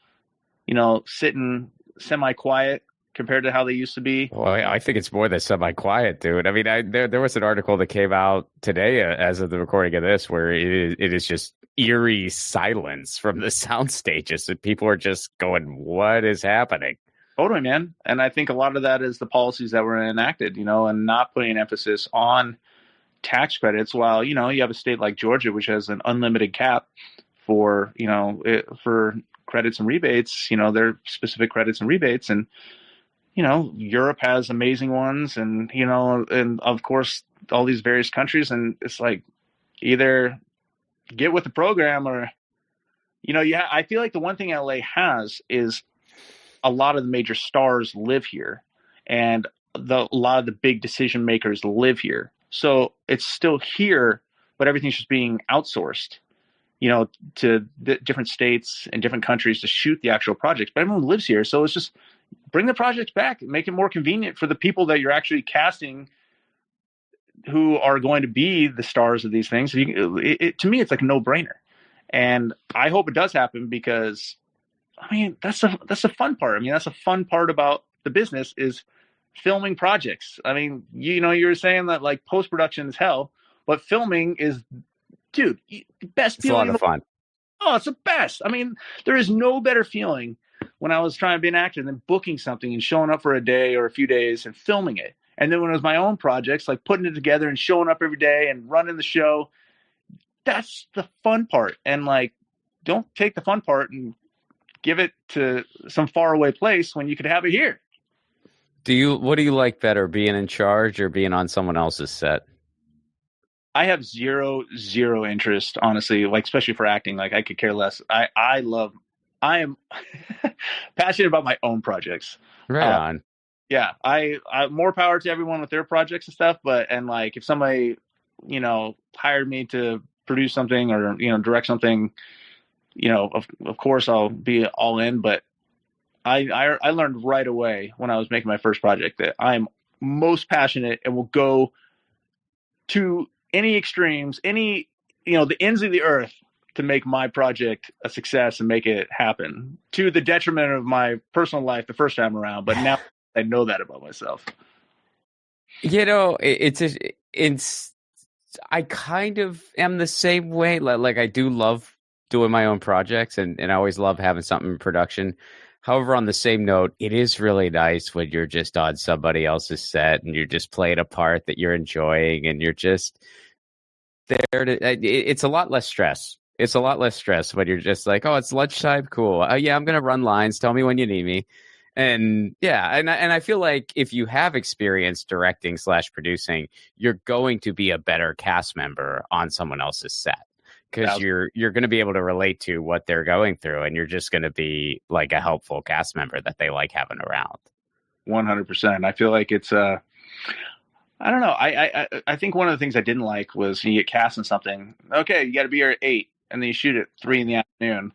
sitting semi-quiet compared to how they used to be. Well, I think it's more than semi-quiet, dude. I mean, there was an article that came out today as of the recording of this where it is just eerie silence from the sound stages, and people are just going, what is happening? Totally, man. And I think a lot of that is the policies that were enacted, and not putting emphasis on tax credits, while, you have a state like Georgia, which has an unlimited cap for, for credits and rebates, their specific credits and rebates. And, Europe has amazing ones, and, and of course, all these various countries. And it's like, either get with the program or, I feel like the one thing LA has is a lot of the major stars live here, and a lot of the big decision makers live here. So it's still here, but everything's just being outsourced, to different states and different countries to shoot the actual projects. But everyone lives here. So it's just bring the projects back and make it more convenient for the people that you're actually casting, who are going to be the stars of these things. To me, it's like a no-brainer. And I hope it does happen, because I mean, that's the fun part. I mean, that's a fun part about the business, is filming projects. I mean, you were saying that like post-production is hell, but filming is, dude, the best feeling. It's a lot of fun. Oh, it's the best. I mean, there is no better feeling when I was trying to be an actor than booking something and showing up for a day or a few days and filming it. And then when it was my own projects, like putting it together and showing up every day and running the show, that's the fun part. And like, don't take the fun part and give it to some faraway place when you could have it here. What do you like better, being in charge or being on someone else's set? I have zero interest, honestly, like, especially for acting. Like, I could care less. I am passionate about my own projects. Right on. Yeah. I more power to everyone with their projects and stuff. And like, if somebody, hired me to produce something or, direct something, of course I'll be all in, but I learned right away when I was making my first project that I'm most passionate and will go to any extremes, the ends of the earth to make my project a success and make it happen, to the detriment of my personal life the first time around. But now I know that about myself. It's I kind of am the same way. Like I do love doing my own projects, and I always love having something in production. However, on the same note, it is really nice when you're just on somebody else's set and you're just playing a part that you're enjoying, and you're just there to. It's a lot less stress. It's a lot less stress when you're just like, oh, it's lunchtime, cool. Yeah, I'm gonna run lines. Tell me when you need me. And yeah, and I feel like if you have experience directing / producing, you're going to be a better cast member on someone else's set, because you're going to be able to relate to what they're going through, and you're just going to be like a helpful cast member that they like having around. 100%. I feel like it's I don't know. I think one of the things I didn't like was you get cast in something. Okay, you got to be here at 8, and then you shoot at 3 in the afternoon,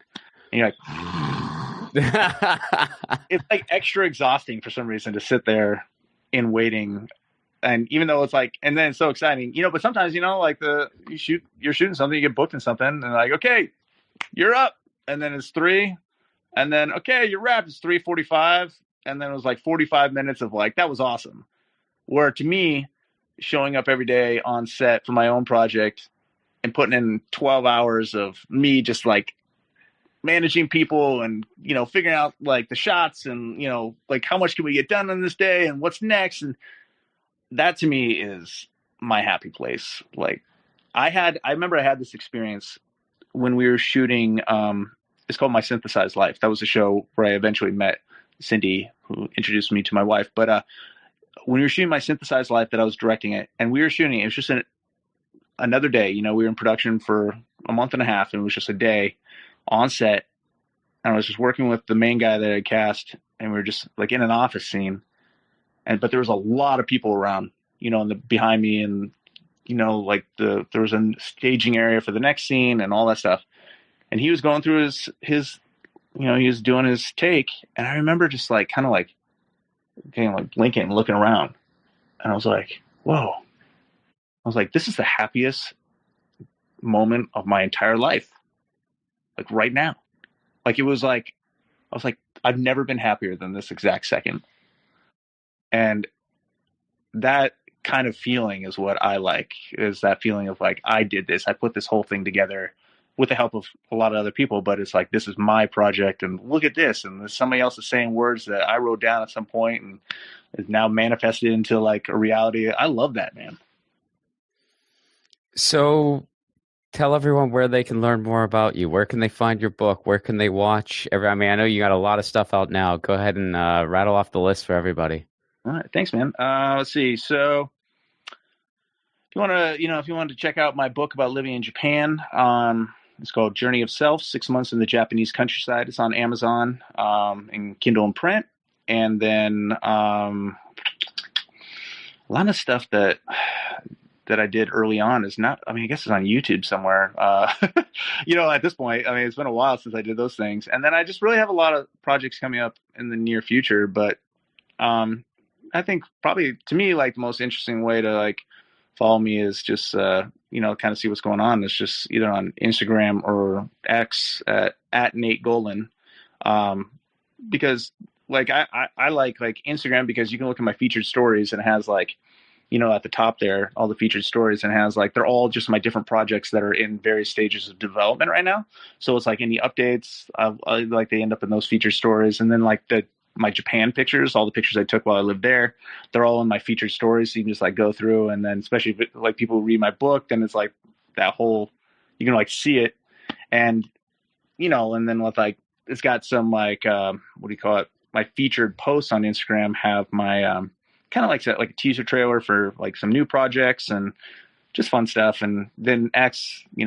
and you're like. It's like extra exhausting for some reason to sit there in waiting, and even though it's like, and then it's so exciting, but sometimes like you're shooting something, you get booked in something, and like, okay, you're up, and then it's 3, and then okay, you're wrapped, it's 3:45, and then it was like 45 minutes of like, that was awesome. Where to me, showing up every day on set for my own project and putting in 12 hours of me just like managing people and figuring out like the shots and like how much can we get done on this day and what's next, and that to me is my happy place. Like I remember I had this experience when we were shooting it's called My Synthesized Life. That was a show where I eventually met Cindy, who introduced me to my wife. But when we were shooting My Synthesized Life, that I was directing it, and we were shooting, it was just another day. We were in production for a month and a half, and it was just a day on set, and I was just working with the main guy that I cast, and we were just like in an office scene, but there was a lot of people around, behind me, and like there was a staging area for the next scene and all that stuff, and he was going through his he was doing his take, and I remember just like kind of like getting like blinking and looking around, and I was like, whoa, I was like, this is the happiest moment of my entire life. Like right now, like it was like, I was like, I've never been happier than this exact second. And that kind of feeling is what I like, is that feeling of like, I did this, I put this whole thing together with the help of a lot of other people, but it's like, this is my project, and look at this. And there's somebody else is saying words that I wrote down at some point and is now manifested into like a reality. I love that, man. So tell everyone where they can learn more about you. Where can they find your book? Where can they watch? I know you got a lot of stuff out now. Go ahead and rattle off the list for everybody. All right, thanks, man. Let's see. So, if you want to check out my book about living in Japan, it's called Journey of Self: 6 Months in the Japanese Countryside. It's on Amazon in Kindle and print, and then a lot of stuff that I did early on is not, I guess it's on YouTube somewhere. At this point, it's been a while since I did those things. And then I just really have a lot of projects coming up in the near future. But I think probably to me, like the most interesting way to like follow me is just, kind of see what's going on. It's just either on Instagram or X at Nate Golon. Because like, I like Instagram because you can look at my featured stories and it has like, at the top there, all the featured stories, and has like, they're all just my different projects that are in various stages of development right now. So it's like any updates, I like they end up in those featured stories. And then like my Japan pictures, all the pictures I took while I lived there, they're all in my featured stories. So you can just like go through, and then especially if like people who read my book, then it's like that whole, you can like see it. And, and then with like, it's got some like, what do you call it? My featured posts on Instagram have my, kind of like a teaser trailer for like some new projects and just fun stuff. And then X, I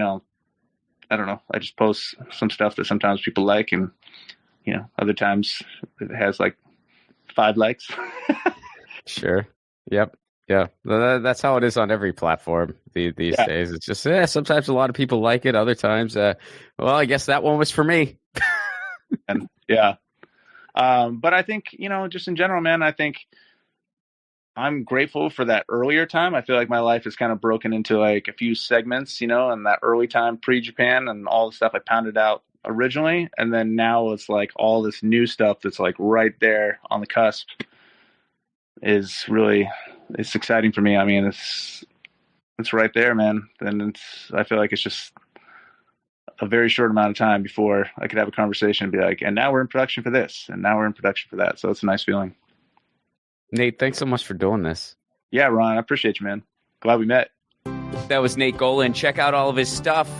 don't know, I just post some stuff that sometimes people like, and other times it has like 5 likes. Sure. Yep. Yeah. That's how it is on every platform these days. It's just, sometimes a lot of people like it. Other times, well, I guess that one was for me. And yeah. But I think, just in general, man, I think I'm grateful for that earlier time. I feel like my life is kind of broken into like a few segments, and that early time pre-Japan and all the stuff I pounded out originally. And then now it's like all this new stuff that's like right there on the cusp it's exciting for me. I mean, it's right there, man. And I feel like it's just a very short amount of time before I could have a conversation and be like, and now we're in production for this, and now we're in production for that. So it's a nice feeling. Nate, thanks so much for doing this. Yeah, Ron, I appreciate you, man. Glad we met. That was Nate Golon. Check out all of his stuff.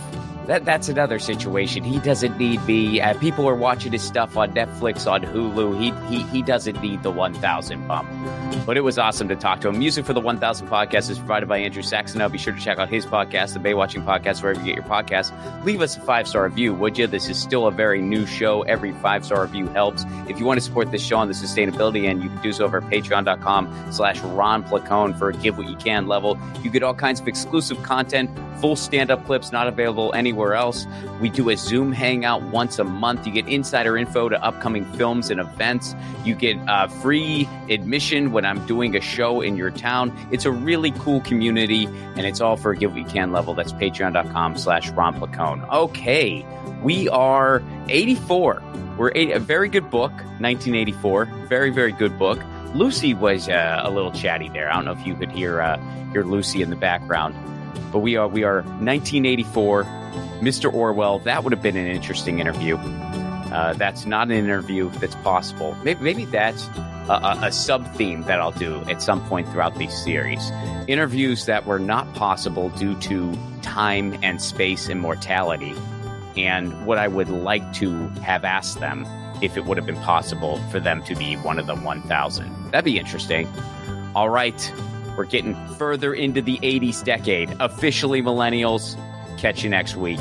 That's another situation. He doesn't need me. People are watching his stuff on Netflix, on Hulu. He doesn't need the 1,000 bump. But it was awesome to talk to him. Music for the 1,000 podcast is provided by Andrew Saxonell. Be sure to check out his podcast, the Baywatching Podcast, wherever you get your podcasts. Leave us a 5-star review, would you? This is still a very new show. Every 5-star review helps. If you want to support this show on the sustainability end, you can do so over at patreon.com/Ron Placone for a give what you can level. You get all kinds of exclusive content, full stand-up clips not available anywhere else. We do a Zoom hangout once a month. You get insider info to upcoming films and events. You get free admission when I'm doing a show in your town. It's a really cool community, and it's all for a give what you can level. That's patreon.com/Ron Placone. Okay, we are 84. We're a very good book, 1984. Very, very good book. Lucy was a little chatty there. I don't know if you could hear Lucy in the background. But we are 1984, Mr. Orwell. That would have been an interesting interview. That's not an interview that's possible. Maybe that's a sub-theme that I'll do at some point throughout these series. Interviews that were not possible due to time and space and mortality. And what I would like to have asked them if it would have been possible for them to be one of the 1,000. That'd be interesting. All right. We're getting further into the 80s decade. Officially millennials. Catch you next week.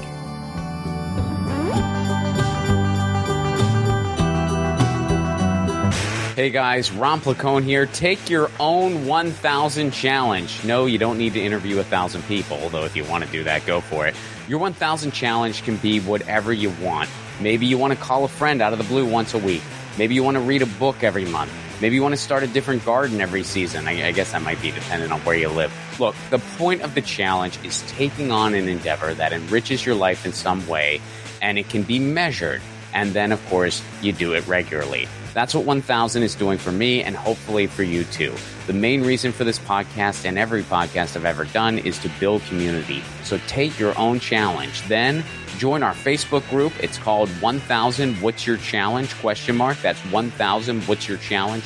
Hey guys, Ron Placone here. Take your own 1,000 challenge. No, you don't need to interview 1,000 people, although if you want to do that, go for it. Your 1,000 challenge can be whatever you want. Maybe you want to call a friend out of the blue once a week. Maybe you want to read a book every month. Maybe you want to start a different garden every season. I guess that might be dependent on where you live. Look, the point of the challenge is taking on an endeavor that enriches your life in some way, and it can be measured. And then, of course, you do it regularly. That's what 1,000 is doing for me, and hopefully for you too. The main reason for this podcast and every podcast I've ever done is to build community. So take your own challenge. Then join our Facebook group. It's called 1,000 What's Your Challenge? ? That's 1,000 What's Your Challenge ?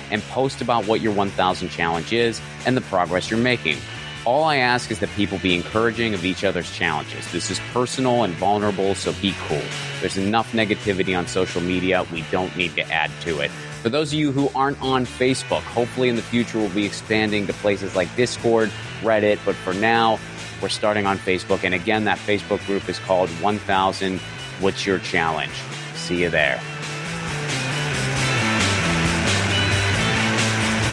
And post about what your 1,000 challenge is and the progress you're making. All I ask is that people be encouraging of each other's challenges. This is personal and vulnerable, so be cool. There's enough negativity on social media. We don't need to add to it. For those of you who aren't on Facebook, hopefully in the future we'll be expanding to places like Discord, Reddit, but for now, we're starting on Facebook. And again, that Facebook group is called 1,000 What's Your Challenge? See you there.